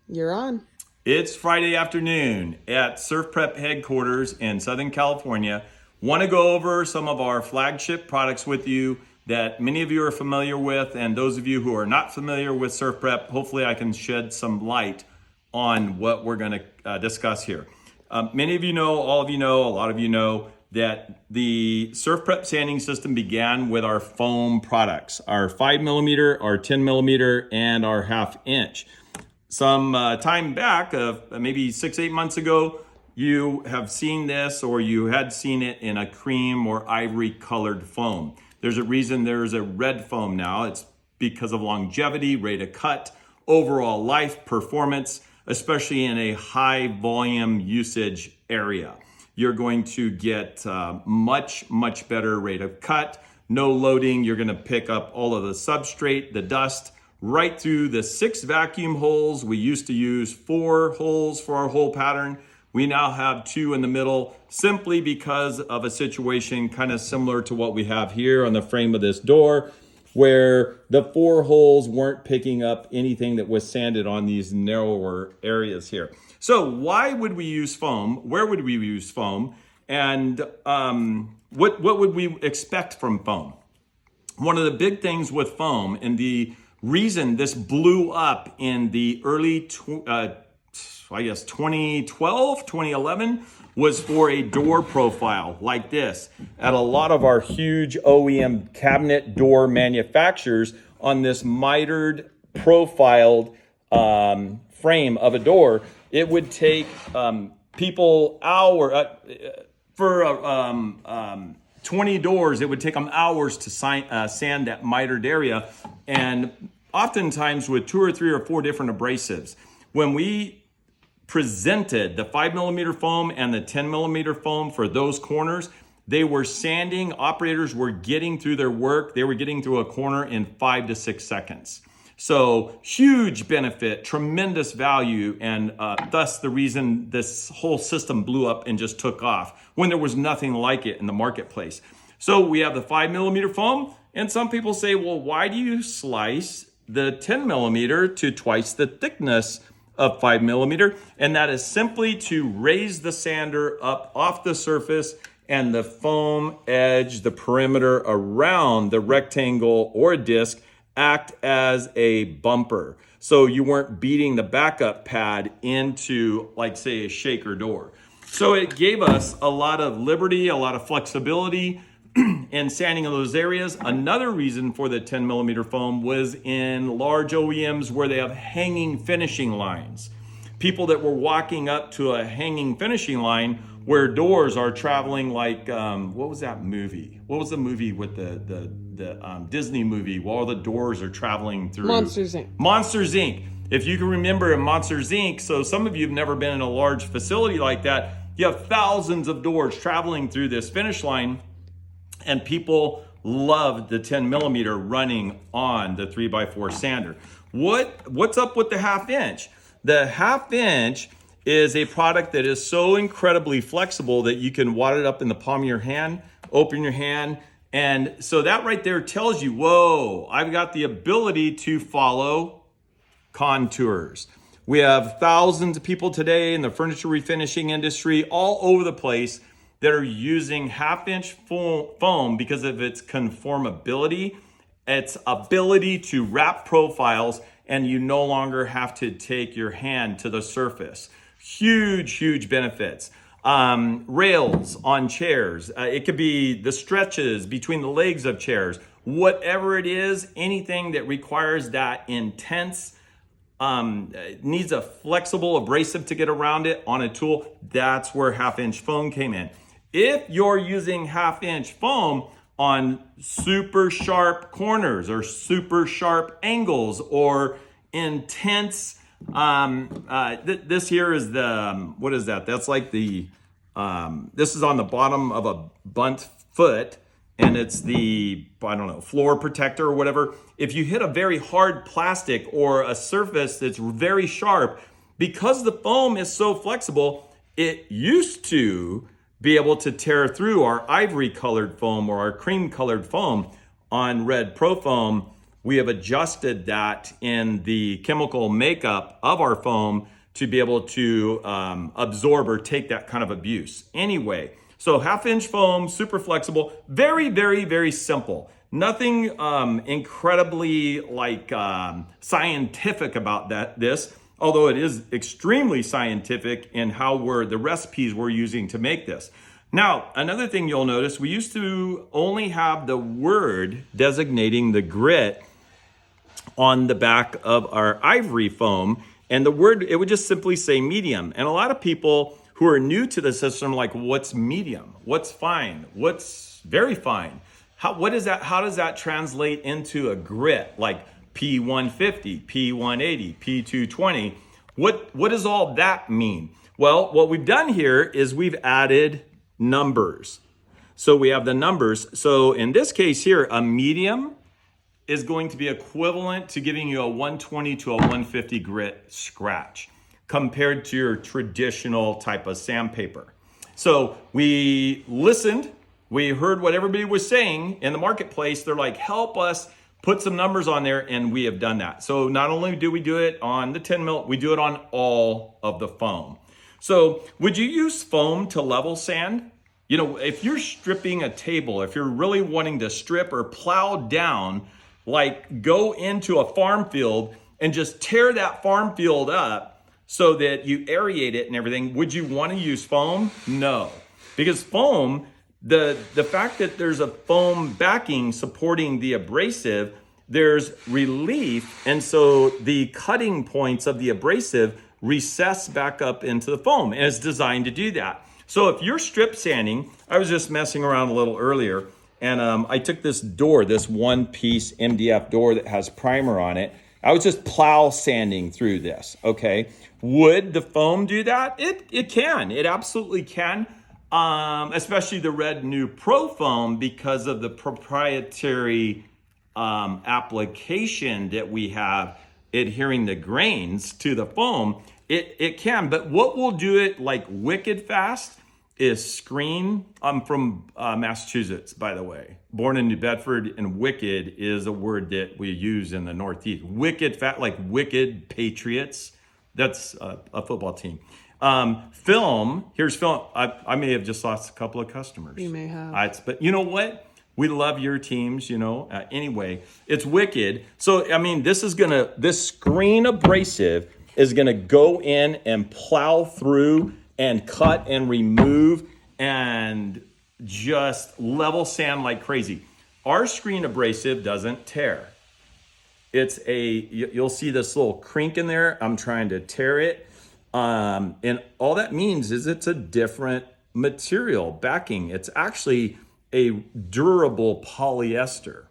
You're on. It's Friday afternoon at Surf Prep headquarters in Southern California. Want to go over some of our flagship products with you that many of you are familiar with, and those of you who are not familiar with Surf Prep, hopefully I can shed some light on what we're going to discuss here. Many of you know, all of you know, a lot of you know that the Surf Prep sanding system began with our foam products, our 5mm, our 10mm, and our 1/2 inch. Some time back, maybe 6-8 months ago, you have seen this or you had seen it in a cream or ivory colored foam. There's a reason there's a red foam now. It's because of longevity, rate of cut, overall life, performance, especially in a high volume usage area. You're going to get much better rate of cut, no loading. You're going to pick up all of the substrate, the dust, right through the 6 vacuum holes. We used to use 4 holes for our hole pattern. We now have 2 in the middle simply because of a situation kind of similar to what we have here on the frame of this door, where the 4 holes weren't picking up anything that was sanded on these narrower areas here. So why would we use foam? Where would we use foam? And what would we expect from foam? One of the big things with foam, and the reason this blew up in the early 2012, 2011, was for a door profile like this at a lot of our huge OEM cabinet door manufacturers on this mitered profiled frame of a door. It would take people for 20 doors, it would take them hours to sand that mitered area, and oftentimes with 2 or 3 or 4 different abrasives. When we presented the 5mm foam and the 10mm foam for those corners, they were sanding, operators were getting through their work, they were getting through a corner in 5 to 6 seconds. So huge benefit, tremendous value, and thus the reason this whole system blew up and just took off when there was nothing like it in the marketplace. So we have the 5mm foam, and some people say, well, why do you slice the 10mm to twice the thickness of 5mm? And that is simply to raise the sander up off the surface and the foam edge, the perimeter around the rectangle or disc, act as a bumper. So you weren't beating the backup pad into, like, say, a shaker door. So it gave us a lot of liberty, a lot of flexibility in sanding of those areas. Another reason for the 10mm foam was in large OEMs where they have hanging finishing lines. People that were walking up to a hanging finishing line where doors are traveling like, what was that movie? What was the movie with the Disney movie where all the doors are traveling through? Monsters, Inc. Monsters, Inc. If you can remember in Monsters, Inc., so some of you have never been in a large facility like that, you have thousands of doors traveling through this finish line, and people loved the 10mm running on the 3x4 sander. What's up with the 1/2 inch? The 1/2 inch is a product that is so incredibly flexible that you can wad it up in the palm of your hand, open your hand, and so that right there tells you, whoa, I've got the ability to follow contours. We have thousands of people today in the furniture refinishing industry all over the place that are using 1/2 inch foam because of its conformability, its ability to wrap profiles, and you no longer have to take your hand to the surface. Huge benefits. Rails on chairs. It could be the stretches between the legs of chairs. Whatever it is, anything that requires that intense, needs a flexible abrasive to get around it on a tool, that's where 1/2 inch foam came in. If you're using 1/2 inch foam on super sharp corners or super sharp angles or intense, this here is the, what is that? That's like the, this is on the bottom of a bunt foot, and it's the, I don't know, floor protector or whatever. If you hit a very hard plastic or a surface that's very sharp, because the foam is so flexible, it used to be able to tear through our ivory colored foam or our cream colored foam on Red Pro Foam. we have adjusted that in the chemical makeup of our foam to be able to absorb or take that kind of abuse. Anyway, so 1/2-inch foam, super flexible, very, very, very simple. Nothing incredibly like scientific about this, although it is extremely scientific in how the recipes we're using to make this. Now, another thing you'll notice, we used to only have the word designating the grit on the back of our ivory foam, and the word, it would just simply say medium. And a lot of people who are new to the system are like, what's medium? What's fine? What's very fine? What is that? How does that translate into a grit like P150, P180, P220? What does all that mean? Well, what we've done here is we've added numbers. So we have the numbers. So in this case here, a medium is going to be equivalent to giving you a 120 to a 150 grit scratch compared to your traditional type of sandpaper. So we listened, we heard what everybody was saying in the marketplace. They're like, help us put some numbers on there, and we have done that. So not only do we do it on the 10 mil, we do it on all of the foam. So would you use foam to level sand? You know, if you're stripping a table, if you're really wanting to strip or plow down, like go into a farm field and just tear that farm field up so that you aerate it and everything, would you want to use foam? No, because foam, the fact that there's a foam backing supporting the abrasive, there's relief, and so the cutting points of the abrasive recess back up into the foam, and it's designed to do that. So if you're strip sanding, I was just messing around a little earlier, and I took this door, this one-piece MDF door that has primer on it. I was just plow sanding through this, okay? Would the foam do that? It can, it absolutely can, especially the Red New Pro Foam, because of the proprietary application that we have adhering the grains to the foam. It can, but what will do it like wicked fast is screen. I'm from Massachusetts, by the way, born in New Bedford, and wicked is a word that we use in the Northeast. Wicked fat, like wicked Patriots. That's a football team. Film, here's film. I may have just lost a couple of customers. You may have. But you know what? We love your teams, you know. Anyway, it's wicked. So, I mean, this screen abrasive is gonna go in and plow through and cut and remove and just level sand like crazy. Our screen abrasive doesn't tear. You'll see this little crink in there. I'm trying to tear it. And all that means is it's a different material backing. It's actually a durable polyester.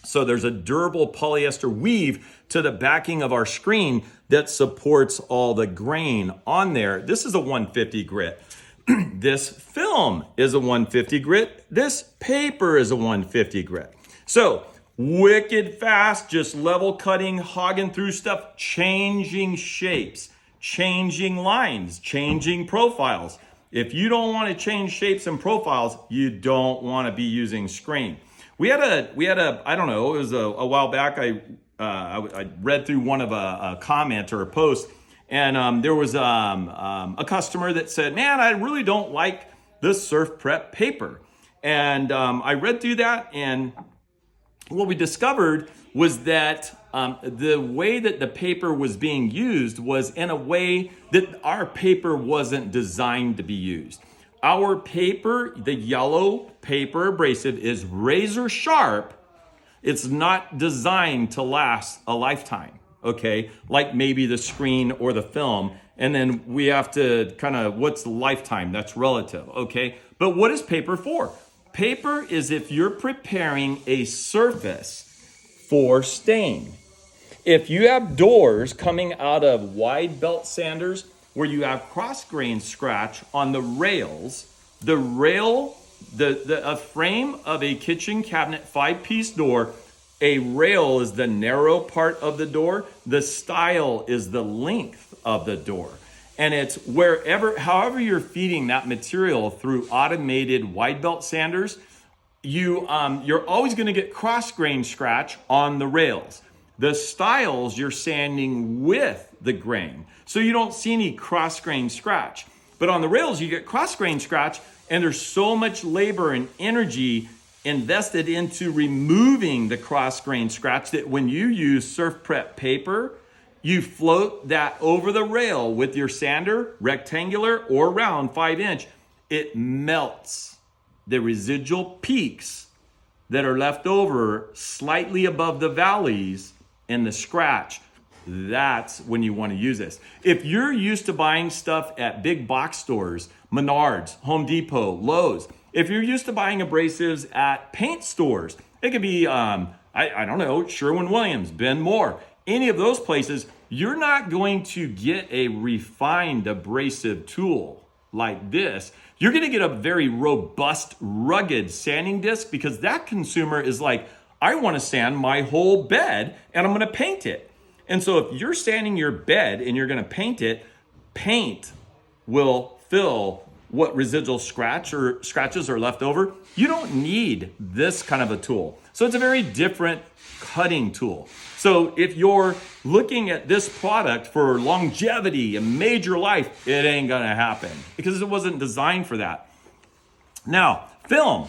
So there's a durable polyester weave to the backing of our screen that supports all the grain on there. This is a 150 grit. This film is a 150 grit. This paper is a 150 grit. So wicked fast, just level cutting, hogging through stuff, changing shapes, changing lines, changing profiles. If you don't want to change shapes and profiles, you don't want to be using screen. We had a I don't know, it was a while back. I read through one of a comment or a post, and there was a customer that said, man, I really don't like this Surf Prep paper. And I read through that, and what we discovered was that the way that the paper was being used was in a way that our paper wasn't designed to be used. Our paper, the yellow paper abrasive, is razor sharp. It's not designed to last a lifetime, okay? Like maybe the screen or the film. And then we have to kind of, what's the lifetime? That's relative, okay? But what is paper for? Paper is if you're preparing a surface for stain. If you have doors coming out of wide belt sanders where you have cross grain scratch on the rails, the rail, a frame of a kitchen cabinet 5-piece door, a rail is the narrow part of the door, the stile is the length of the door. And it's however you're feeding that material through automated wide belt sanders, you're always going to get cross grain scratch on the rails. The stiles you're sanding with the grain, so you don't see any cross grain scratch. But on the rails, you get cross grain scratch, and there's so much labor and energy invested into removing the cross grain scratch that when you use surf prep paper, you float that over the rail with your sander, rectangular or round, 5-inch. It melts the residual peaks that are left over slightly above the valleys and the scratch. That's when you want to use this. If you're used to buying stuff at big box stores, Menards, Home Depot, Lowe's, if you're used to buying abrasives at paint stores, it could be, I don't know, Sherwin-Williams, Ben Moore, any of those places, you're not going to get a refined abrasive tool like this. You're going to get a very robust, rugged sanding disc, because that consumer is like, I want to sand my whole bed and I'm going to paint it. And so if you're sanding your bed and you're going to paint it, paint will fill what residual scratches are left over. You don't need this kind of a tool. So it's a very different cutting tool. So if you're looking at this product for longevity and major life, it ain't gonna happen because it wasn't designed for that. Now, film,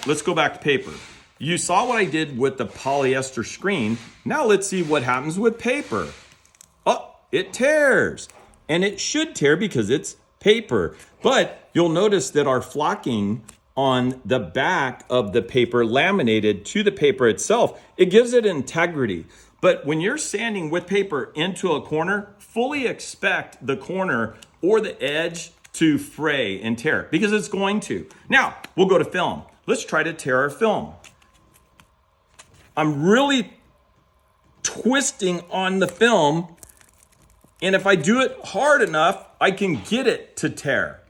let's go back to paper. You saw what I did with the polyester screen. Now let's see what happens with paper. Oh, it tears. And it should tear because it's paper. But you'll notice that our flocking on the back of the paper laminated to the paper itself, it gives it integrity. But when you're sanding with paper into a corner, fully expect the corner or the edge to fray and tear, because it's going to. Now, we'll go to film. Let's try to tear our film. I'm really twisting on the film, and if I do it hard enough, I can get it to tear.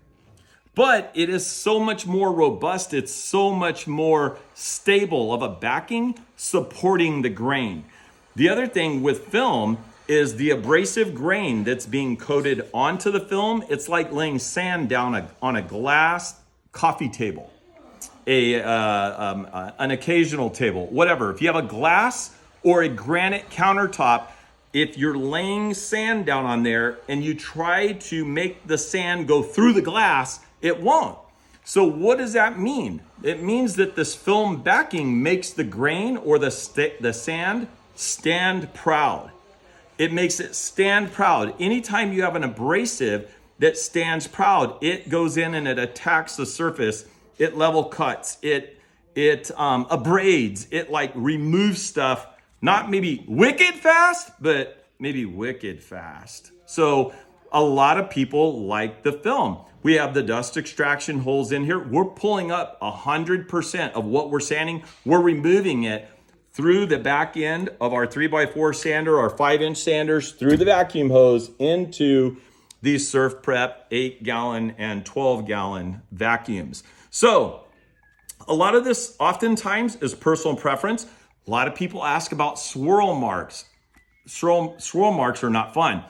But it is so much more robust, it's so much more stable of a backing supporting the grain. The other thing with film is the abrasive grain that's being coated onto the film. It's like laying sand down on a glass coffee table, an occasional table, whatever. If you have a glass or a granite countertop, if you're laying sand down on there and you try to make the sand go through the glass, it won't. So what does that mean? It means that this film backing makes the grain or the sand stand proud. It makes it stand proud. Anytime you have an abrasive that stands proud, it goes in and it attacks the surface. It level cuts. It abrades. It like removes stuff, not maybe wicked fast, but maybe wicked fast. So a lot of people like the film. We have the dust extraction holes in here. We're pulling up 100% of what we're sanding. We're removing it through the back end of our 3x4 sander, our 5-inch sanders, through the vacuum hose into these Surf Prep 8-gallon and 12-gallon vacuums. So a lot of this oftentimes is personal preference. A lot of people ask about swirl marks. Swirl marks are not fun.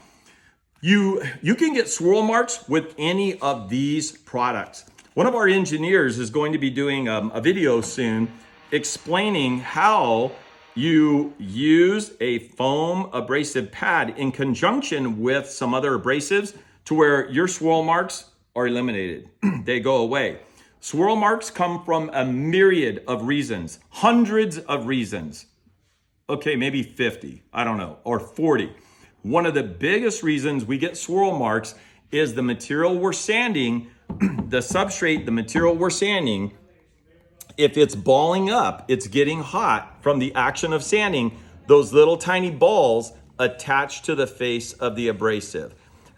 You can get swirl marks with any of these products. One of our engineers is going to be doing a video soon explaining how you use a foam abrasive pad in conjunction with some other abrasives to where your swirl marks are eliminated. They go away. Swirl marks come from a myriad of reasons, hundreds of reasons. Okay, maybe 50, I don't know, or 40. One of the biggest reasons we get swirl marks is the material we're sanding, the substrate, the material we're sanding, if it's balling up, it's getting hot from the action of sanding, those little tiny balls attach to the face of the abrasive.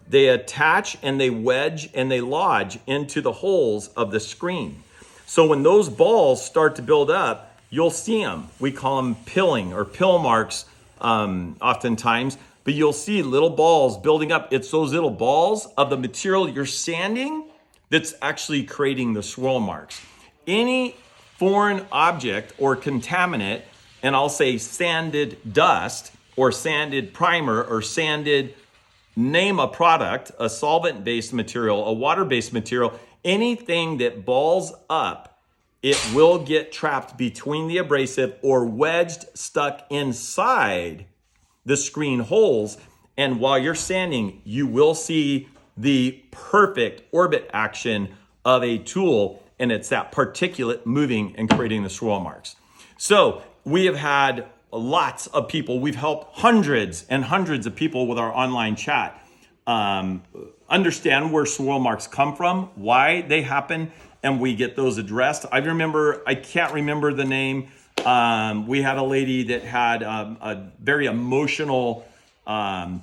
They attach and they wedge and they lodge into the holes of the screen. So when those balls start to build up, you'll see them. We call them pilling or pill marks oftentimes, but you'll see little balls building up. It's those little balls of the material you're sanding that's actually creating the swirl marks. Any foreign object or contaminant, and I'll say sanded dust or sanded primer or sanded, name a product, a solvent-based material, a water-based material, anything that balls up it will get trapped between the abrasive or wedged, stuck inside the screen holes. And while you're sanding, you will see the perfect orbit action of a tool, and it's that particulate moving and creating the swirl marks. So we have had lots of people, we've helped hundreds and hundreds of people with our online chat understand where swirl marks come from, why they happen, and we get those addressed. I can't remember the name. We had a lady that had a very emotional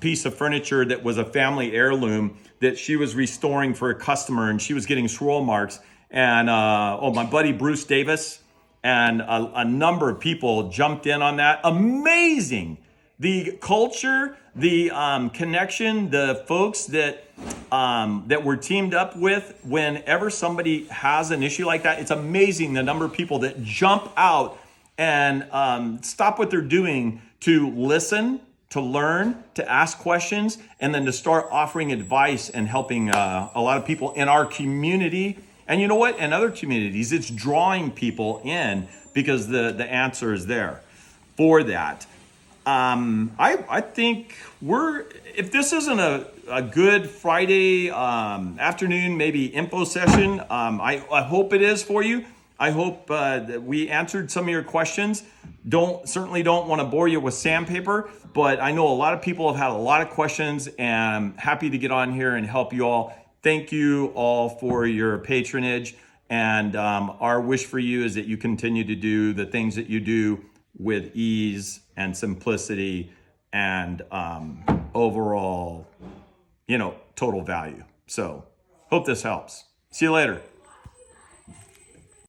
piece of furniture that was a family heirloom that she was restoring for a customer, and she was getting swirl marks. And my buddy Bruce Davis and a number of people jumped in on that. Amazing. The culture, the connection, the folks that we're teamed up with, whenever somebody has an issue like that, it's amazing the number of people that jump out and stop what they're doing to listen, to learn, to ask questions, and then to start offering advice and helping a lot of people in our community. And you know what? In other communities, it's drawing people in because the answer is there for that. I think if this isn't a good Friday afternoon, maybe info session, I hope it is for you. I hope that we answered some of your questions. Certainly don't want to bore you with sandpaper, but I know a lot of people have had a lot of questions, and I'm happy to get on here and help you all. Thank you all for your patronage, and our wish for you is that you continue to do the things that you do with ease and simplicity and overall, total value. So hope this helps. See you later.